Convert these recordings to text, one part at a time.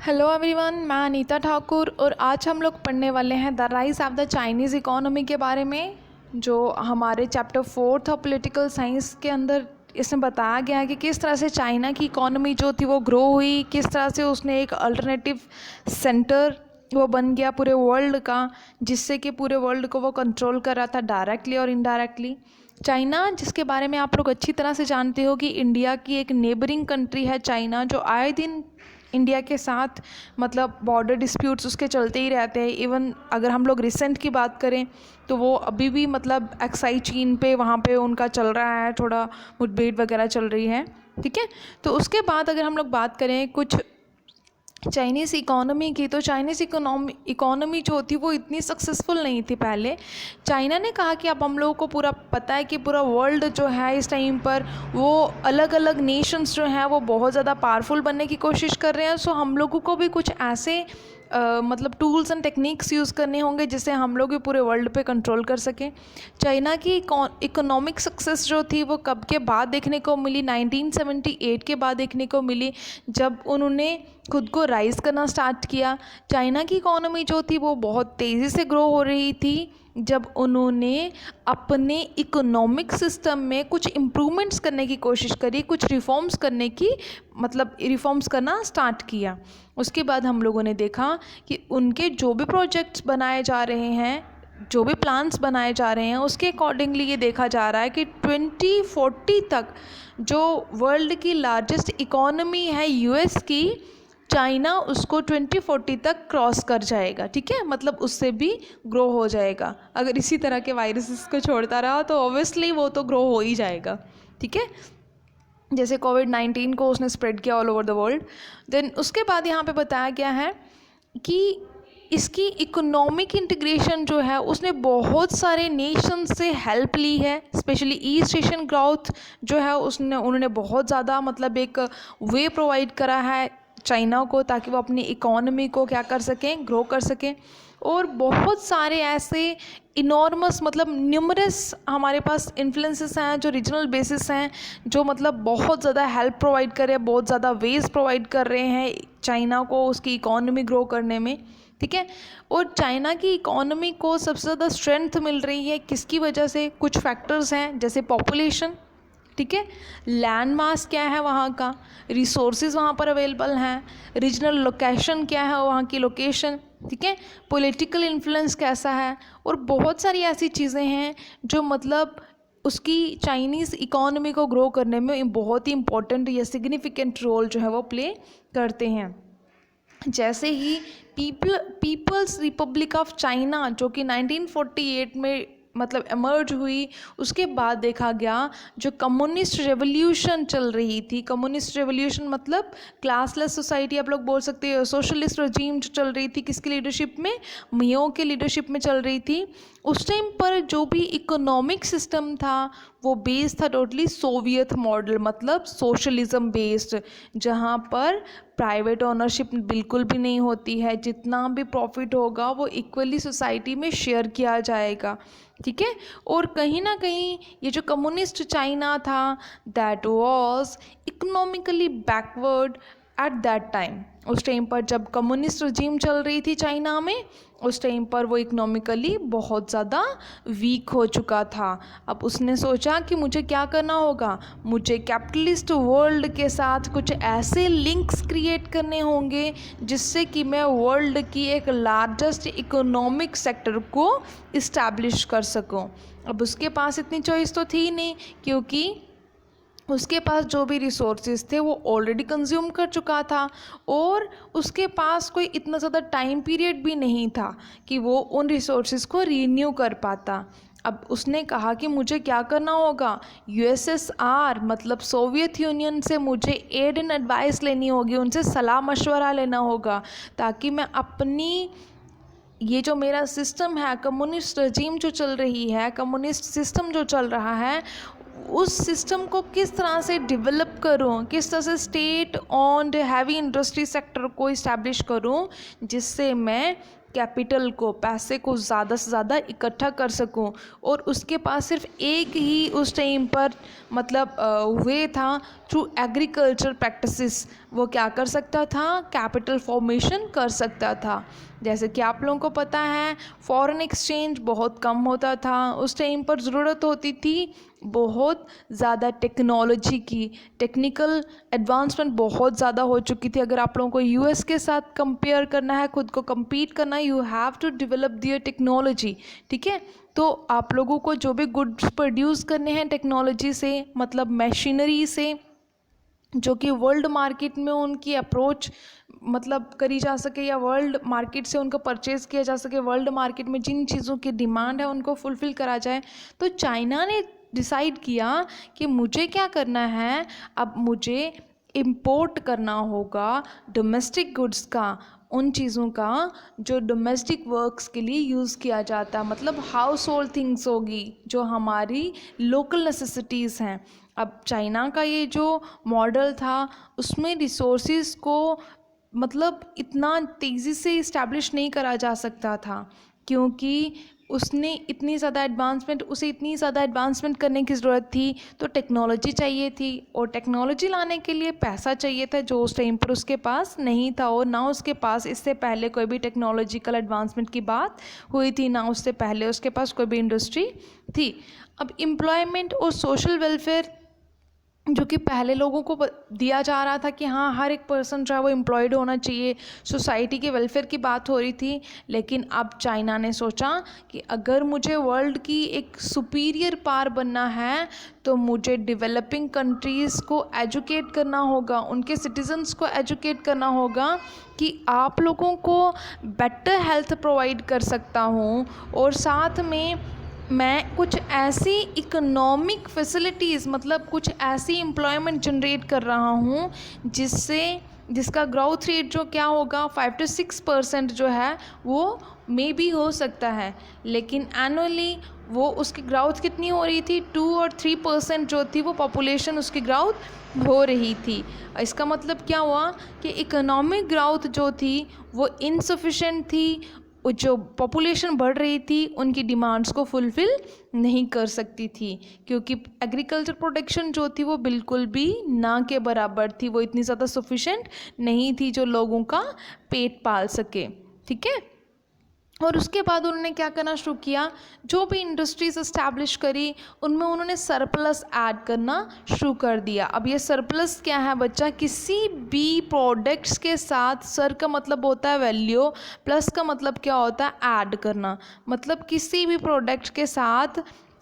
Hello everyone, मैं अनीता ठाकुर और आज हम लोग पढ़ने वाले हैं the rise of the Chinese economy के बारे में, जो हमारे चैप्टर 4 ऑफ पॉलिटिकल साइंस के अंदर इसमें बताया गया है कि किस तरह से चाइना की इकोनॉमी जो थी वो ग्रो हुई, किस तरह से उसने एक अल्टरनेटिव सेंटर वो बन गया पूरे वर्ल्ड का, जिससे कि पूरे वर्ल्ड को वो कंट्रोल कर रहा था डायरेक्टली और इनडायरेक्टली। चाइना, जिसके बारे में आप लोग अच्छी तरह से जानते हो कि इंडिया की एक नेबरिंग कंट्री है चाइना, जो आए दिन इंडिया के साथ मतलब बॉर्डर डिस्प्यूट्स उसके चलते ही रहते हैं। इवन अगर हम लोग रिसेंट की बात करें तो वो अभी भी मतलब एक्साई चीन पे वहाँ पे उनका चल रहा है, थोड़ा मुठभेड़ वगैरह चल रही है। ठीक है, तो उसके बाद अगर हम लोग बात करें कुछ चाइनीज़ इकोनॉमी की, तो चाइनीज़ इकोनॉमी जो थी वो इतनी सक्सेसफुल नहीं थी पहले। चाइना ने कहा कि अब हम लोगों को पूरा पता है कि पूरा वर्ल्ड जो है इस टाइम पर वो अलग अलग नेशंस जो हैं वो बहुत ज़्यादा पावरफुल बनने की कोशिश कर रहे हैं। सो हम लोगों को भी कुछ ऐसे मतलब टूल्स एंड टेक्निक्स यूज़ करने होंगे जिससे हम लोग भी पूरे वर्ल्ड पे कंट्रोल कर सकें। चाइना की इकोनॉमिक सक्सेस जो थी वो कब के बाद देखने को मिली? 1978 के बाद देखने को मिली, जब उन्होंने खुद को राइज़ करना स्टार्ट किया। चाइना की इकोनॉमी जो थी वो बहुत तेज़ी से ग्रो हो रही थी जब उन्होंने अपने इकोनॉमिक सिस्टम में कुछ इम्प्रूवमेंट्स करने की कोशिश करी, कुछ रिफॉर्म्स करने की मतलब रिफॉर्म्स करना स्टार्ट किया। उसके बाद हम लोगों ने देखा कि उनके जो भी प्रोजेक्ट्स बनाए जा रहे हैं, जो भी प्लान्स बनाए जा रहे हैं, उसके अकॉर्डिंगली ये देखा जा रहा है कि 2040 तक जो वर्ल्ड की लार्जेस्ट इकोनॉमी है यूएस की, चाइना उसको 2040 तक क्रॉस कर जाएगा। ठीक है, मतलब उससे भी ग्रो हो जाएगा। अगर इसी तरह के वायरसेस को छोड़ता रहा तो ऑब्वियसली वो तो ग्रो हो ही जाएगा। ठीक है, जैसे कोविड-19 को उसने स्प्रेड किया all over the world. Then उसके बाद यहाँ पे बताया गया है कि इसकी इकोनॉमिक इंटीग्रेशन जो है उसने बहुत सारे नेशन से हेल्प ली है, स्पेशली ईस्ट एशियन ग्रोथ जो है उन्होंने बहुत ज़्यादा मतलब एक वे प्रोवाइड करा है चाइना को, ताकि वो अपनी इकोनॉमी को क्या कर सकें, ग्रो कर सकें। और बहुत सारे ऐसे इनॉर्मस मतलब न्यूमरस हमारे पास इन्फ्लुएंसेस हैं जो रीजनल बेसिस हैं, जो मतलब बहुत ज़्यादा हेल्प प्रोवाइड कर रहे हैं, बहुत ज़्यादा वेज प्रोवाइड कर रहे हैं चाइना को उसकी इकोनॉमी ग्रो करने में। ठीक है, और चाइना की इकोनॉमी को सबसे ज़्यादा स्ट्रेंथ मिल रही है किसकी वजह से? कुछ फैक्टर्स हैं, जैसे पॉपुलेशन, ठीक है, लैंड मास क्या है वहाँ का, रिसोर्सेज वहाँ पर अवेलेबल हैं, रीजनल लोकेशन क्या है वहाँ की लोकेशन, ठीक है, पॉलिटिकल इन्फ्लुएंस कैसा है, और बहुत सारी ऐसी चीज़ें हैं जो मतलब उसकी चाइनीज़ इकोनॉमी को ग्रो करने में बहुत ही इम्पोर्टेंट या सिग्निफिकेंट रोल जो है वो प्ले करते हैं। जैसे ही पीपल्स रिपब्लिक ऑफ चाइना जो कि 1948 में मतलब इमर्ज हुई, उसके बाद देखा गया जो कम्युनिस्ट रेवोल्यूशन चल रही थी, कम्युनिस्ट रेवोल्यूशन मतलब क्लासलेस सोसाइटी आप लोग बोल सकते हो, सोशलिस्ट रजीम जो चल रही थी किसकी लीडरशिप में? मियो के लीडरशिप में चल रही थी। उस टाइम पर जो भी इकोनॉमिक सिस्टम था वो बेस्ड था टोटली सोवियत मॉडल, मतलब सोशलिज्म बेस्ड, जहाँ पर प्राइवेट ओनरशिप बिल्कुल भी नहीं होती है, जितना भी प्रॉफिट होगा वो इक्वली सोसाइटी में शेयर किया जाएगा। ठीक है, और कहीं ना कहीं ये जो कम्युनिस्ट चाइना था that was economically backward at that time. उस टाइम पर जब कम्युनिस्ट रजीम चल रही थी चाइना में, उस टाइम पर वो इकोनॉमिकली बहुत ज़्यादा वीक हो चुका था। अब उसने सोचा कि मुझे क्या करना होगा, मुझे कैपिटलिस्ट वर्ल्ड के साथ कुछ ऐसे लिंक्स क्रिएट करने होंगे जिससे कि मैं वर्ल्ड की एक लार्जेस्ट इकोनॉमिक सेक्टर को इस्टेब्लिश कर सकूं। अब उसके पास इतनी चॉइस तो थी नहीं, क्योंकि उसके पास जो भी रिसोर्सेज थे वो ऑलरेडी कंज्यूम कर चुका था, और उसके पास कोई इतना ज़्यादा टाइम पीरियड भी नहीं था कि वो उन रिसोर्सेज को रीन्यू कर पाता। अब उसने कहा कि मुझे क्या करना होगा, यूएसएसआर मतलब सोवियत यूनियन से मुझे एड एंड एडवाइस लेनी होगी, उनसे सलाह मशवरा लेना होगा, ताकि मैं अपनी ये जो मेरा सिस्टम है, कम्युनिस्ट रजीम जो चल रही है, कम्युनिस्ट सिस्टम जो चल रहा है, उस सिस्टम को किस तरह से डेवलप करूं, किस तरह से state owned heavy industry sector को इस्टेब्लिश करूं, जिससे मैं कैपिटल को, पैसे को ज़्यादा से ज़्यादा इकट्ठा कर सकूं। और उसके पास सिर्फ एक ही उस टाइम पर मतलब वे था, थ्रू एग्रीकल्चर प्रैक्टिसेस वो क्या कर सकता था, कैपिटल फॉर्मेशन कर सकता था। जैसे कि आप लोगों को पता है फॉरेन एक्सचेंज बहुत कम होता था, उस टाइम पर ज़रूरत होती थी बहुत ज़्यादा टेक्नोलॉजी की, टेक्निकल एडवांसमेंट बहुत ज़्यादा हो चुकी थी। अगर आप लोगों को यूएस के साथ कंपेयर करना है, खुद को compete करना है, you have to develop their technology, ठीक है। तो आप लोगों को जो भी गुड्स प्रोड्यूस करने हैं टेक्नोलॉजी से, मतलब मशीनरी से, जो कि वर्ल्ड मार्केट में उनकी अप्रोच मतलब करी जा सके, या वर्ल्ड मार्केट से उनको परचेज़ किया जा सके, वर्ल्ड मार्केट में जिन चीज़ों की डिमांड है उनको फुलफ़िल करा जाए। तो चाइना ने डिसाइड किया कि मुझे क्या करना है, अब मुझे इम्पोर्ट करना होगा डोमेस्टिक गुड्स का, उन चीज़ों का जो डोमेस्टिक वर्क्स के लिए यूज़ किया जाता है, मतलब हाउस होल्ड थिंग्स होगी जो हमारी लोकल नेसेसिटीज़ हैं। अब चाइना का ये जो मॉडल था उसमें रिसोर्सेज को मतलब इतना तेज़ी से इस्टेब्लिश नहीं करा जा सकता था, क्योंकि उसने इतनी ज़्यादा एडवांसमेंट उसे इतनी ज़्यादा एडवांसमेंट करने की ज़रूरत थी, तो टेक्नोलॉजी चाहिए थी, और टेक्नोलॉजी लाने के लिए पैसा चाहिए था जो उस टाइम पर उसके पास नहीं था, और ना उसके पास इससे पहले कोई भी टेक्नोलॉजिकल एडवांसमेंट की बात हुई थी, ना उससे पहले उसके पास कोई भी इंडस्ट्री थी। अब एम्प्लॉयमेंट और सोशल वेलफेयर जो कि पहले लोगों को दिया जा रहा था कि हाँ हर एक पर्सन जो है वो एम्प्लॉयड होना चाहिए, सोसाइटी के वेलफेयर की बात हो रही थी। लेकिन अब चाइना ने सोचा कि अगर मुझे वर्ल्ड की एक सुपीरियर पावर बनना है तो मुझे डेवलपिंग कंट्रीज़ को एजुकेट करना होगा, उनके सिटीजन्स को एजुकेट करना होगा कि आप लोगों को बेटर हेल्थ प्रोवाइड कर सकता हूँ, और साथ में मैं कुछ ऐसी इकोनॉमिक फैसिलिटीज़ मतलब कुछ ऐसी एम्प्लॉयमेंट जनरेट कर रहा हूँ जिसका ग्रोथ रेट जो क्या होगा 5 से 6% जो है वो मे भी हो सकता है, लेकिन एनुअली वो उसकी ग्रोथ कितनी हो रही थी, 2 और 3% जो थी वो पॉपुलेशन उसकी ग्रोथ हो रही थी। इसका मतलब क्या हुआ कि इकोनॉमिक ग्रोथ जो थी वो इनसफिशेंट थी, जो पॉपुलेशन बढ़ रही थी उनकी डिमांड्स को फुलफ़िल नहीं कर सकती थी, क्योंकि एग्रीकल्चर प्रोडक्शन जो थी वो बिल्कुल भी ना के बराबर थी, वो इतनी ज़्यादा सफिशेंट नहीं थी जो लोगों का पेट पाल सके, ठीक है। और उसके बाद उन्होंने क्या करना शुरू किया, जो भी इंडस्ट्रीज इस्टेब्लिश करी उनमें उन्होंने सरप्लस ऐड करना शुरू कर दिया। अब ये सरप्लस क्या है बच्चा, किसी भी प्रोडक्ट्स के साथ सर का मतलब होता है वैल्यू, प्लस का मतलब क्या होता है ऐड करना, मतलब किसी भी प्रोडक्ट के साथ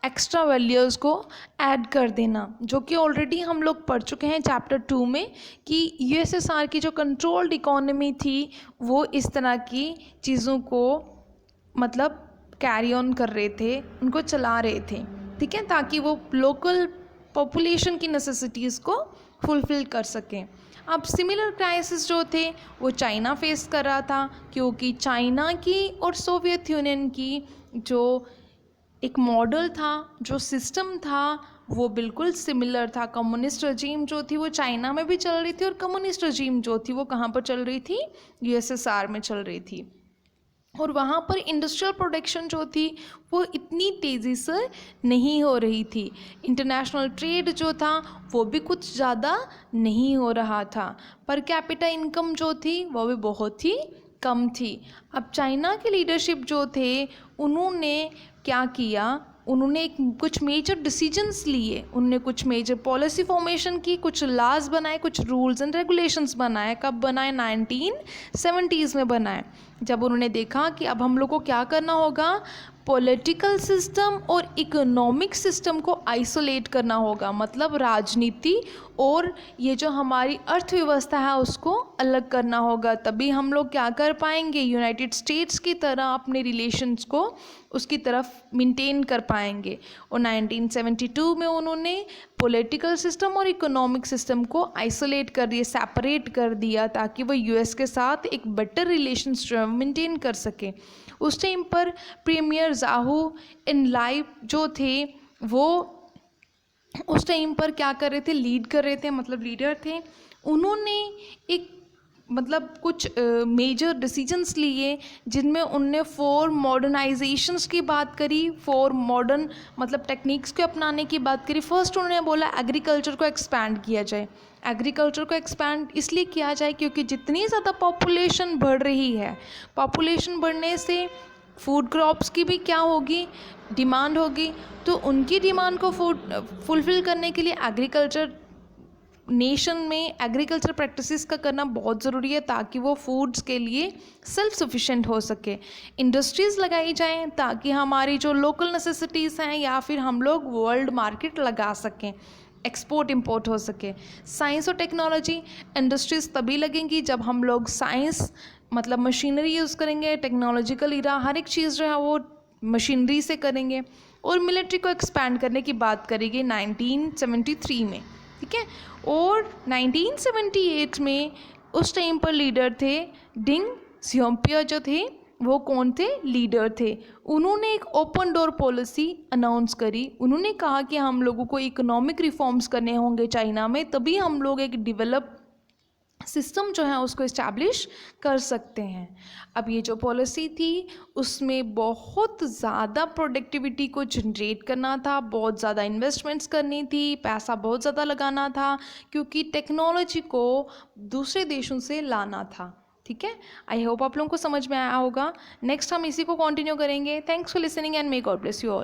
एक्स्ट्रा वैल्यूज़ को ऐड कर देना, जो कि ऑलरेडी हम लोग पढ़ चुके हैं चैप्टर 2 में कि यूएसएसआर की जो कंट्रोल्ड इकोनॉमी थी वो इस तरह की चीज़ों को मतलब कैरी ऑन कर रहे थे, उनको चला रहे थे, ठीक है, ताकि वो लोकल पॉपुलेशन की नेसेसिटीज़ को फुलफ़िल कर सकें। अब सिमिलर क्राइसिस जो थे वो चाइना फेस कर रहा था, क्योंकि चाइना की और सोवियत यूनियन की जो एक मॉडल था, जो सिस्टम था वो बिल्कुल सिमिलर था। कम्युनिस्ट रजीम जो थी वो चाइना में भी चल रही थी, और कम्युनिस्ट रजीम जो थी वो कहाँ पर चल रही थी, यूएसएसआर में चल रही थी। और वहाँ पर इंडस्ट्रियल प्रोडक्शन जो थी वो इतनी तेज़ी से नहीं हो रही थी, इंटरनेशनल ट्रेड जो था वो भी कुछ ज़्यादा नहीं हो रहा था, पर कैपिटा इनकम जो थी वो भी बहुत ही कम थी। अब चाइना के लीडरशिप जो थे उन्होंने क्या किया, उन्होंने कुछ मेजर डिसीजंस लिए, उन्होंने कुछ मेजर पॉलिसी फॉर्मेशन की, कुछ लॉज बनाए, कुछ रूल्स एंड रेगुलेशंस बनाए। कब बनाए, 1970s में बनाए, जब उन्होंने देखा कि अब हम लोग को क्या करना होगा, पॉलिटिकल सिस्टम और इकोनॉमिक सिस्टम को आइसोलेट करना होगा, मतलब राजनीति और ये जो हमारी अर्थव्यवस्था है उसको अलग करना होगा, तभी हम लोग क्या कर पाएंगे, यूनाइटेड स्टेट्स की तरह अपने रिलेशंस को उसकी तरफ मेंटेन कर पाएंगे। और 1972 में उन्होंने पॉलिटिकल सिस्टम और इकोनॉमिक सिस्टम को आइसोलेट कर दिया, सेपरेट कर दिया, ताकि वो यूएस के साथ एक बेटर रिलेशंस मेंटेन कर सके। उस टाइम पर प्रीमियर जाहू एनलाइव जो थे वो उस टाइम पर क्या कर रहे थे, लीड कर रहे थे, मतलब लीडर थे। उन्होंने एक मतलब कुछ मेजर डिसीजंस लिए जिनमें उनने 4 मॉडर्नाइजेशंस की बात करी, 4 मॉडर्न मतलब टेक्निक्स को अपनाने की बात करी। फर्स्ट उन्होंने बोला एग्रीकल्चर को एक्सपैंड किया जाए। एग्रीकल्चर को एक्सपैंड इसलिए किया जाए क्योंकि जितनी ज़्यादा पॉपुलेशन बढ़ रही है, पॉपुलेशन बढ़ने से फूड क्रॉप्स की भी क्या होगी, डिमांड होगी। तो उनकी डिमांड को फुलफ़िल करने के लिए एग्रीकल्चर नेशन में एग्रीकल्चर प्रैक्टिसेस का करना बहुत ज़रूरी है ताकि वो फूड्स के लिए सेल्फ सफिशिएंट हो सके। इंडस्ट्रीज़ लगाई जाएं ताकि हमारी जो लोकल नेसेसिटीज़ हैं या फिर हम लोग वर्ल्ड मार्केट लगा सकें, एक्सपोर्ट इंपोर्ट हो सके। साइंस और टेक्नोलॉजी, इंडस्ट्रीज़ तभी लगेंगी जब हम लोग साइंस मतलब मशीनरी यूज़ करेंगे, टेक्नोलॉजिकल इरा हर एक चीज़ जो है वो मशीनरी से करेंगे। और मिलिट्री को एक्सपैंड करने की बात करेंगे 1973 में, ठीक है। और 1978 में उस टाइम पर लीडर थे डिंग जियोपिंग जो थे, वो कौन थे, लीडर थे। उन्होंने एक ओपन डोर पॉलिसी अनाउंस करी। उन्होंने कहा कि हम लोगों को इकोनॉमिक रिफॉर्म्स करने होंगे चाइना में, तभी हम लोग एक डेवलप सिस्टम जो है उसको इस्टेब्लिश कर सकते हैं। अब ये जो पॉलिसी थी उसमें बहुत ज़्यादा प्रोडक्टिविटी को जनरेट करना था, बहुत ज़्यादा इन्वेस्टमेंट्स करनी थी, पैसा बहुत ज़्यादा लगाना था क्योंकि टेक्नोलॉजी को दूसरे देशों से लाना था, ठीक है। आई होप आप लोगों को समझ में आया होगा। नेक्स्ट हम इसी को कंटिन्यू करेंगे। Thanks for listening and may God bless you all.